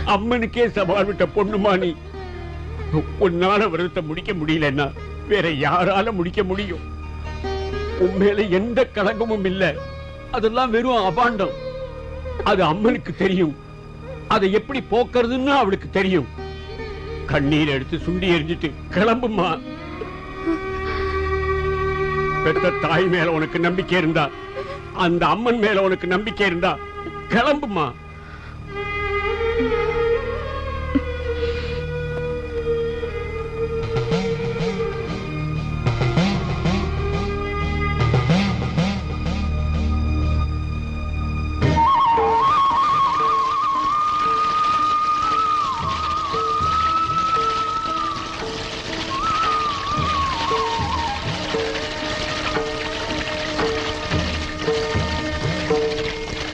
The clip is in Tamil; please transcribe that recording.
அம்மனுக்கே சவால் விட்ட பொண்ணுமா நீ. உன்னால விரதத்தை முடிக்க முடியலன்னா வேற யாரால முடிக்க முடியும்? உண்மையில எந்த கலங்கமும் இல்ல. அதெல்லாம் வெறும் அபாண்டம். அது அம்மனுக்கு தெரியும். அதை எப்படி போக்குறதுன்னு அவளுக்கு தெரியும். கண்ணீர் எடுத்து சுண்டி எரிஞ்சிட்டு கிளம்புமா. பெத்த தாய் மேல உனக்கு நம்பிக்கை இருந்தா, அந்த அம்மன் மேல உனக்கு நம்பிக்கை இருந்தா கிளம்புமா.